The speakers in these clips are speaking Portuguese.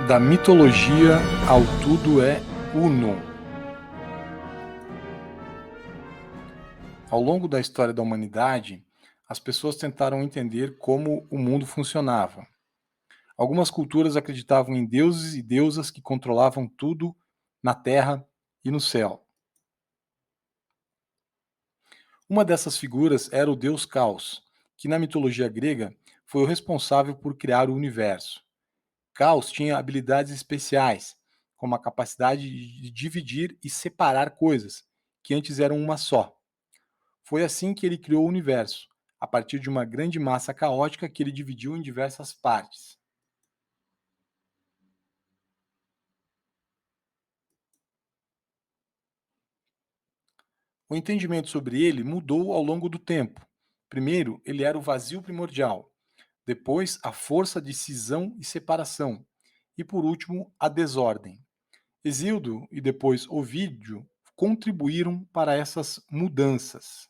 Da mitologia ao tudo é uno. Ao longo da história da humanidade, as pessoas tentaram entender como o mundo funcionava. Algumas culturas acreditavam em deuses e deusas que controlavam tudo na terra e no céu. Uma dessas figuras era o deus Caos, que na mitologia grega foi o responsável por criar o universo. Caos tinha habilidades especiais, como a capacidade de dividir e separar coisas, que antes eram uma só. Foi assim que ele criou o universo, a partir de uma grande massa caótica que ele dividiu em diversas partes. O entendimento sobre ele mudou ao longo do tempo. Primeiro, ele era o vazio primordial, depois, a força de cisão e separação, e por último, a desordem. Hesíodo e depois Ovídio contribuíram para essas mudanças.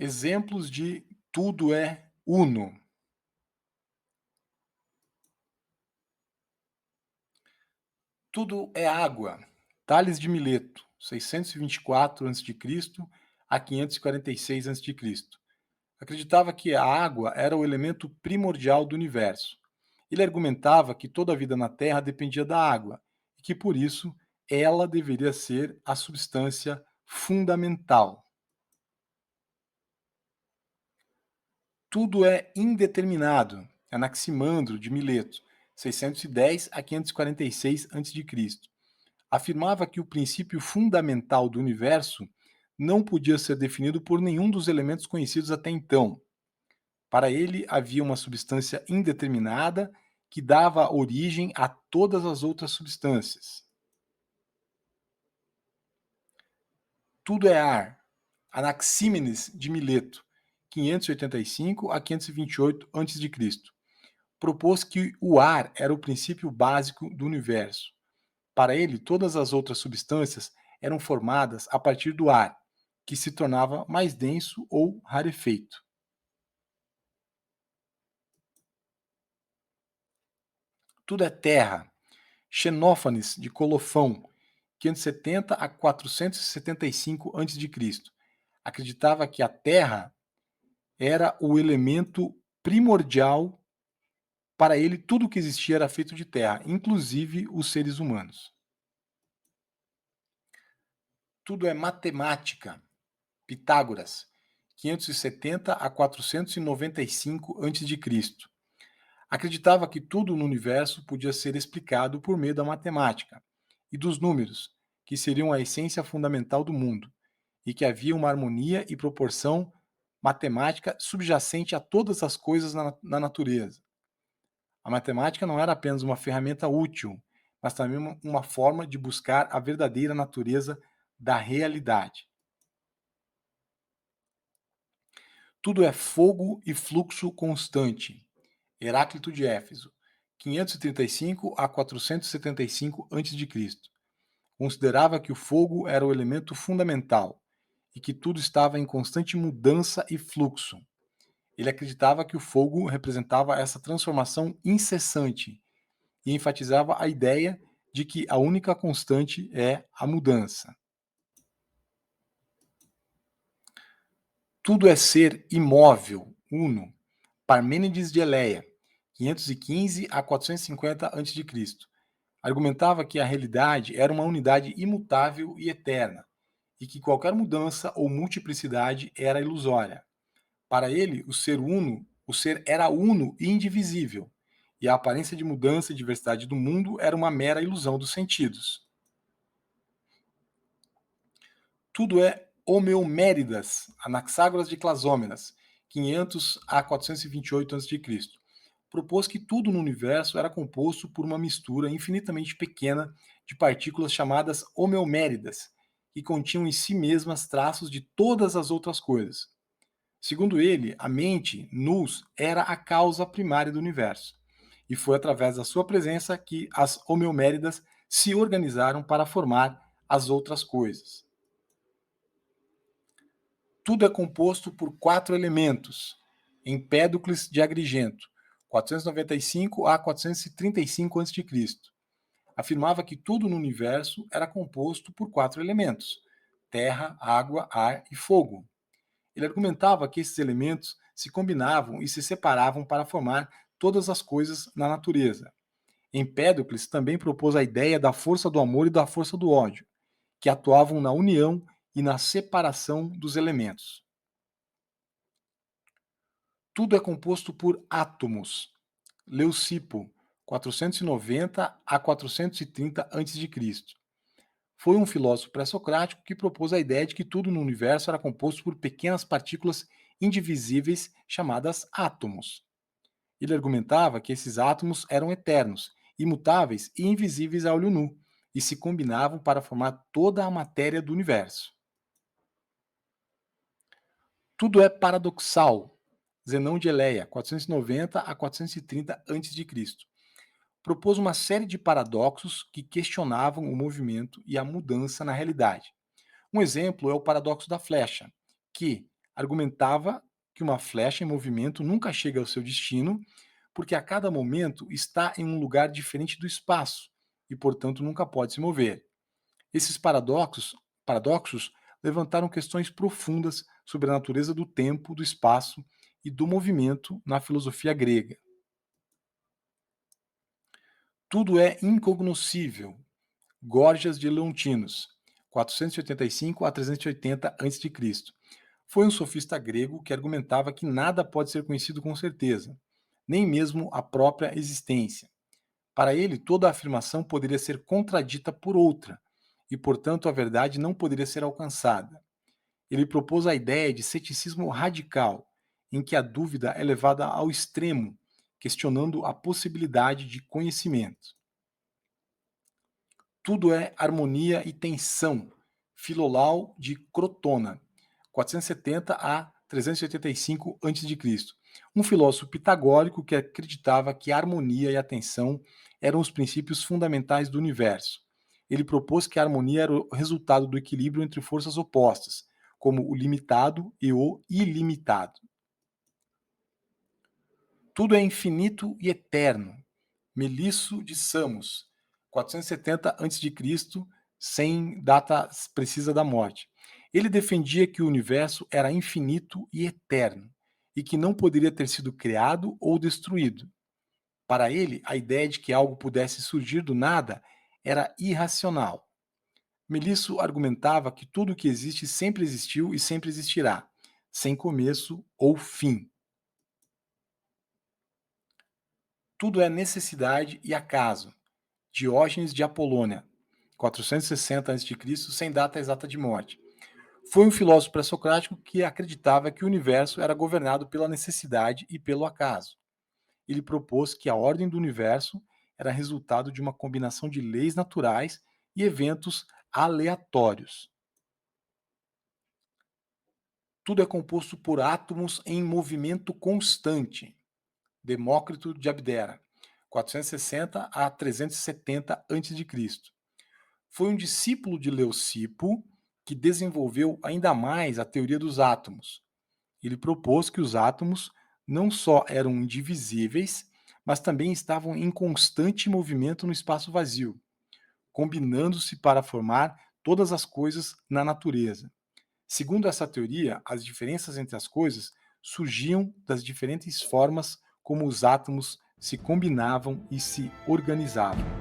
Exemplos de tudo é uno. Tudo é água. Tales de Mileto, 624 a.C. a 546 a.C. Acreditava que a água era o elemento primordial do universo. Ele argumentava que toda a vida na Terra dependia da água e que, por isso, ela deveria ser a substância fundamental. Tudo é indeterminado. Anaximandro de Mileto, 610 a 546 a.C. Afirmava que o princípio fundamental do universo não podia ser definido por nenhum dos elementos conhecidos até então. Para ele, havia uma substância indeterminada que dava origem a todas as outras substâncias. Tudo é ar. Anaxímenes de Mileto, 585 a 528 a.C., propôs que o ar era o princípio básico do universo. Para ele, todas as outras substâncias eram formadas a partir do ar, que se tornava mais denso ou rarefeito. Tudo é terra. Xenófanes de Colofão, 570 a 475 a.C., acreditava que a terra era o elemento primordial. Para ele, tudo que existia era feito de terra, inclusive os seres humanos. Tudo é matemática. Pitágoras, 570 a 495 a.C. Acreditava que tudo no universo podia ser explicado por meio da matemática e dos números, que seriam a essência fundamental do mundo, e que havia uma harmonia e proporção matemática subjacente a todas as coisas na natureza. A matemática não era apenas uma ferramenta útil, mas também uma forma de buscar a verdadeira natureza da realidade. Tudo é fogo e fluxo constante. Heráclito de Éfeso, 535 a 475 a.C. Considerava que o fogo era o elemento fundamental e que tudo estava em constante mudança e fluxo. Ele acreditava que o fogo representava essa transformação incessante e enfatizava a ideia de que a única constante é a mudança. Tudo é ser imóvel, uno. Parmênides de Eleia, 515 a 450 a.C. Argumentava que a realidade era uma unidade imutável e eterna, e que qualquer mudança ou multiplicidade era ilusória. Para ele, o ser era uno e indivisível, e a aparência de mudança e diversidade do mundo era uma mera ilusão dos sentidos. Tudo é Homeoméridas, Anaxágoras de Clasômenas, 500 a 428 a.C., propôs que tudo no universo era composto por uma mistura infinitamente pequena de partículas chamadas homeoméridas, que continham em si mesmas traços de todas as outras coisas. Segundo ele, a mente, nous, era a causa primária do universo, e foi através da sua presença que as homeoméridas se organizaram para formar as outras coisas. Tudo é composto por 4 elementos. Empédocles de Agrigento, 495 a 435 a.C., afirmava que tudo no universo era composto por 4 elementos: terra, água, ar e fogo. Ele argumentava que esses elementos se combinavam e se separavam para formar todas as coisas na natureza. Empédocles também propôs a ideia da força do amor e da força do ódio, que atuavam na união e na separação dos elementos. Tudo é composto por átomos. Leucipo, 490 a 430 a.C. Foi um filósofo pré-socrático que propôs a ideia de que tudo no universo era composto por pequenas partículas indivisíveis chamadas átomos. Ele argumentava que esses átomos eram eternos, imutáveis e invisíveis a olho nu, e se combinavam para formar toda a matéria do universo. Tudo é paradoxal. Zenão de Eleia, 490 a 430 a.C., propôs uma série de paradoxos que questionavam o movimento e a mudança na realidade. Um exemplo é o paradoxo da flecha, que argumentava que uma flecha em movimento nunca chega ao seu destino, porque a cada momento está em um lugar diferente do espaço e, portanto, nunca pode se mover. Esses paradoxos levantaram questões profundas sobre a natureza do tempo, do espaço e do movimento na filosofia grega. Tudo é incognoscível. Górgias de Leontinos, 485 a 380 a.C. Foi um sofista grego que argumentava que nada pode ser conhecido com certeza, nem mesmo a própria existência. Para ele, toda afirmação poderia ser contradita por outra, e, portanto, a verdade não poderia ser alcançada. Ele propôs a ideia de ceticismo radical, em que a dúvida é levada ao extremo, questionando a possibilidade de conhecimento. Tudo é harmonia e tensão. Filolau de Crotona, 470 a 385 a.C. Um filósofo pitagórico que acreditava que a harmonia e a tensão eram os princípios fundamentais do universo. Ele propôs que a harmonia era o resultado do equilíbrio entre forças opostas, como o limitado e o ilimitado. Tudo é infinito e eterno. Melisso de Samos, 470 a.C., sem data precisa da morte. Ele defendia que o universo era infinito e eterno, e que não poderia ter sido criado ou destruído. Para ele, a ideia de que algo pudesse surgir do nada era irracional. Melisso argumentava que tudo o que existe sempre existiu e sempre existirá, sem começo ou fim. Tudo é necessidade e acaso. Diógenes de Apolônia, 460 a.C., sem data exata de morte. Foi um filósofo pré-socrático que acreditava que o universo era governado pela necessidade e pelo acaso. Ele propôs que a ordem do universo era resultado de uma combinação de leis naturais e eventos aleatórios. Tudo é composto por átomos em movimento constante. Demócrito de Abdera, 460 a 370 a.C. Foi um discípulo de Leucipo que desenvolveu ainda mais a teoria dos átomos. Ele propôs que os átomos não só eram indivisíveis, mas também estavam em constante movimento no espaço vazio, combinando-se para formar todas as coisas na natureza. Segundo essa teoria, as diferenças entre as coisas surgiam das diferentes formas como os átomos se combinavam e se organizavam.